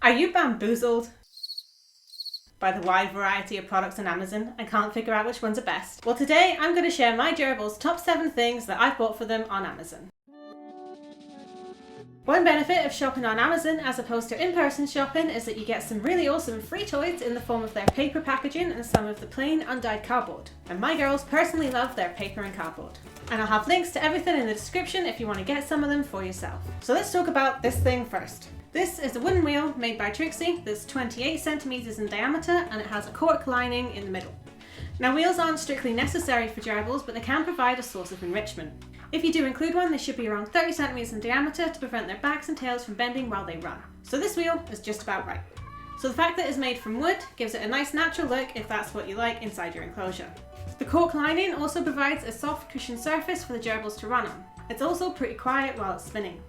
Are you bamboozled by the wide variety of products on Amazon and can't figure out which ones are best? Well, today I'm going to share my Gerbils top 7 things that I've bought for them on Amazon. One benefit of shopping on Amazon as opposed to in-person shopping is that you get some really awesome free toys in the form of their paper packaging and some of the plain undyed cardboard. And my girls personally love their paper and cardboard. And I'll have links to everything in the description if you want to get some of them for yourself. So let's talk about this thing first. This is a wooden wheel made by Trixie that's 28 centimeters in diameter and it has a cork lining in the middle. Now, wheels aren't strictly necessary for gerbils, but they can provide a source of enrichment. If you do include one, they should be around 30 centimeters in diameter to prevent their backs and tails from bending while they run. So this wheel is just about right. So the fact that it's made from wood gives it a nice natural look if that's what you like inside your enclosure. The cork lining also provides a soft cushioned surface for the gerbils to run on. It's also pretty quiet while it's spinning.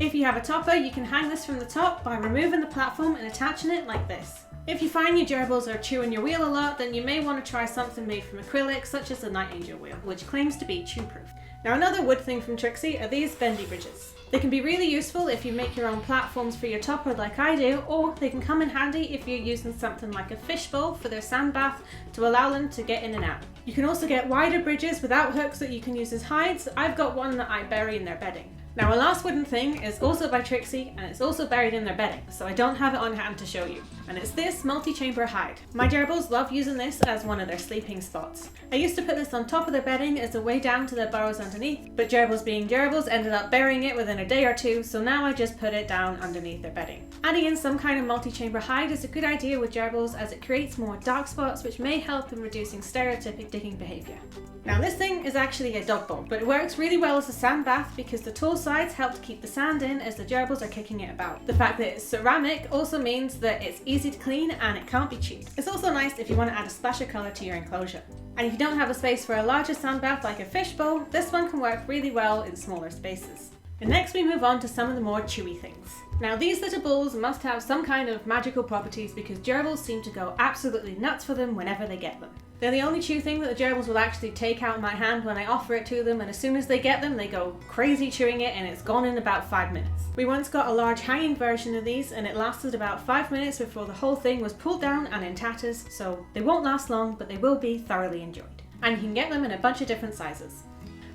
If you have a topper, you can hang this from the top by removing the platform and attaching it like this. If you find your gerbils are chewing your wheel a lot, then you may want to try something made from acrylic, such as the Night Angel wheel, which claims to be chew-proof. Now, another wood thing from Trixie are these bendy bridges. They can be really useful if you make your own platforms for your topper like I do, or they can come in handy if you're using something like a fishbowl for their sand bath to allow them to get in and out. You can also get wider bridges without hooks that you can use as hides. I've got one that I bury in their bedding. Now, our last wooden thing is also by Trixie and it's also buried in their bedding, so I don't have it on hand to show you. And it's this multi-chamber hide. My gerbils love using this as one of their sleeping spots. I used to put this on top of their bedding as a way down to their burrows underneath, but gerbils being gerbils ended up burying it within a day or two, so now I just put it down underneath their bedding. Adding in some kind of multi-chamber hide is a good idea with gerbils as it creates more dark spots, which may help in reducing stereotypic digging behaviour. Now, this thing is actually a dog bowl, but it works really well as a sand bath because the tall sides help to keep the sand in as the gerbils are kicking it about. The fact that it's ceramic also means that it's easy to clean and it can't be cheated. It's also nice if you want to add a splash of colour to your enclosure. And if you don't have a space for a larger sand bath like a fishbowl, this one can work really well in smaller spaces. And next we move on to some of the more chewy things. Now, these little bowls must have some kind of magical properties because gerbils seem to go absolutely nuts for them whenever they get them. They're the only chew thing that the gerbils will actually take out of my hand when I offer it to them, and as soon as they get them, they go crazy chewing it and it's gone in about 5 minutes. We once got a large hanging version of these and it lasted about 5 minutes before the whole thing was pulled down and in tatters, so they won't last long, but they will be thoroughly enjoyed. And you can get them in a bunch of different sizes.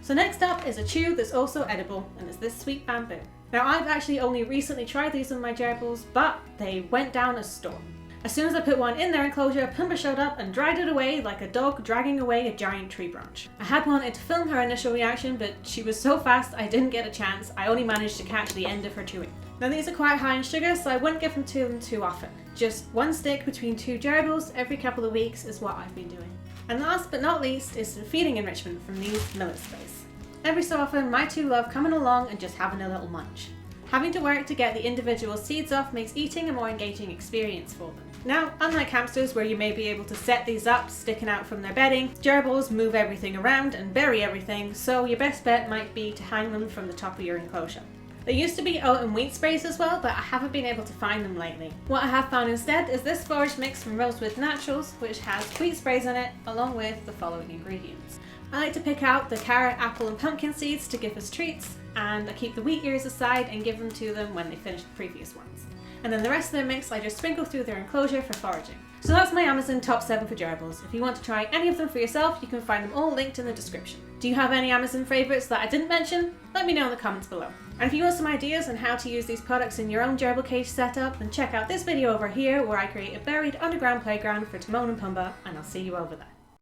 So next up is a chew that's also edible, and it's this sweet bamboo. Now, I've actually only recently tried these on my gerbils, but they went down a storm. As soon as I put one in their enclosure, Pumbaa showed up and dragged it away like a dog dragging away a giant tree branch. I had wanted to film her initial reaction, but she was so fast I didn't get a chance. I only managed to catch the end of her chewing. Now, these are quite high in sugar, so I wouldn't give them to them too often. Just one stick between 2 gerbils every couple of weeks is what I've been doing. And last but not least is some feeding enrichment from these Miller's Space. Every so often, my two love coming along and just having a little munch. Having to work to get the individual seeds off makes eating a more engaging experience for them. Now, unlike hamsters where you may be able to set these up sticking out from their bedding, gerbils move everything around and bury everything, so your best bet might be to hang them from the top of your enclosure. There used to be oat and wheat sprays as well, but I haven't been able to find them lately. What I have found instead is this forage mix from Rosewood Naturals, which has wheat sprays in it, along with the following ingredients. I like to pick out the carrot, apple and pumpkin seeds to give us treats, and I keep the wheat ears aside and give them to them when they finish the previous ones. And then the rest of their mix I just sprinkle through their enclosure for foraging. So that's my Amazon top 7 for gerbils. If you want to try any of them for yourself, you can find them all linked in the description. Do you have any Amazon favourites that I didn't mention? Let me know in the comments below. And if you want some ideas on how to use these products in your own gerbil cage setup, then check out this video over here where I create a buried underground playground for Timon and Pumbaa, and I'll see you over there.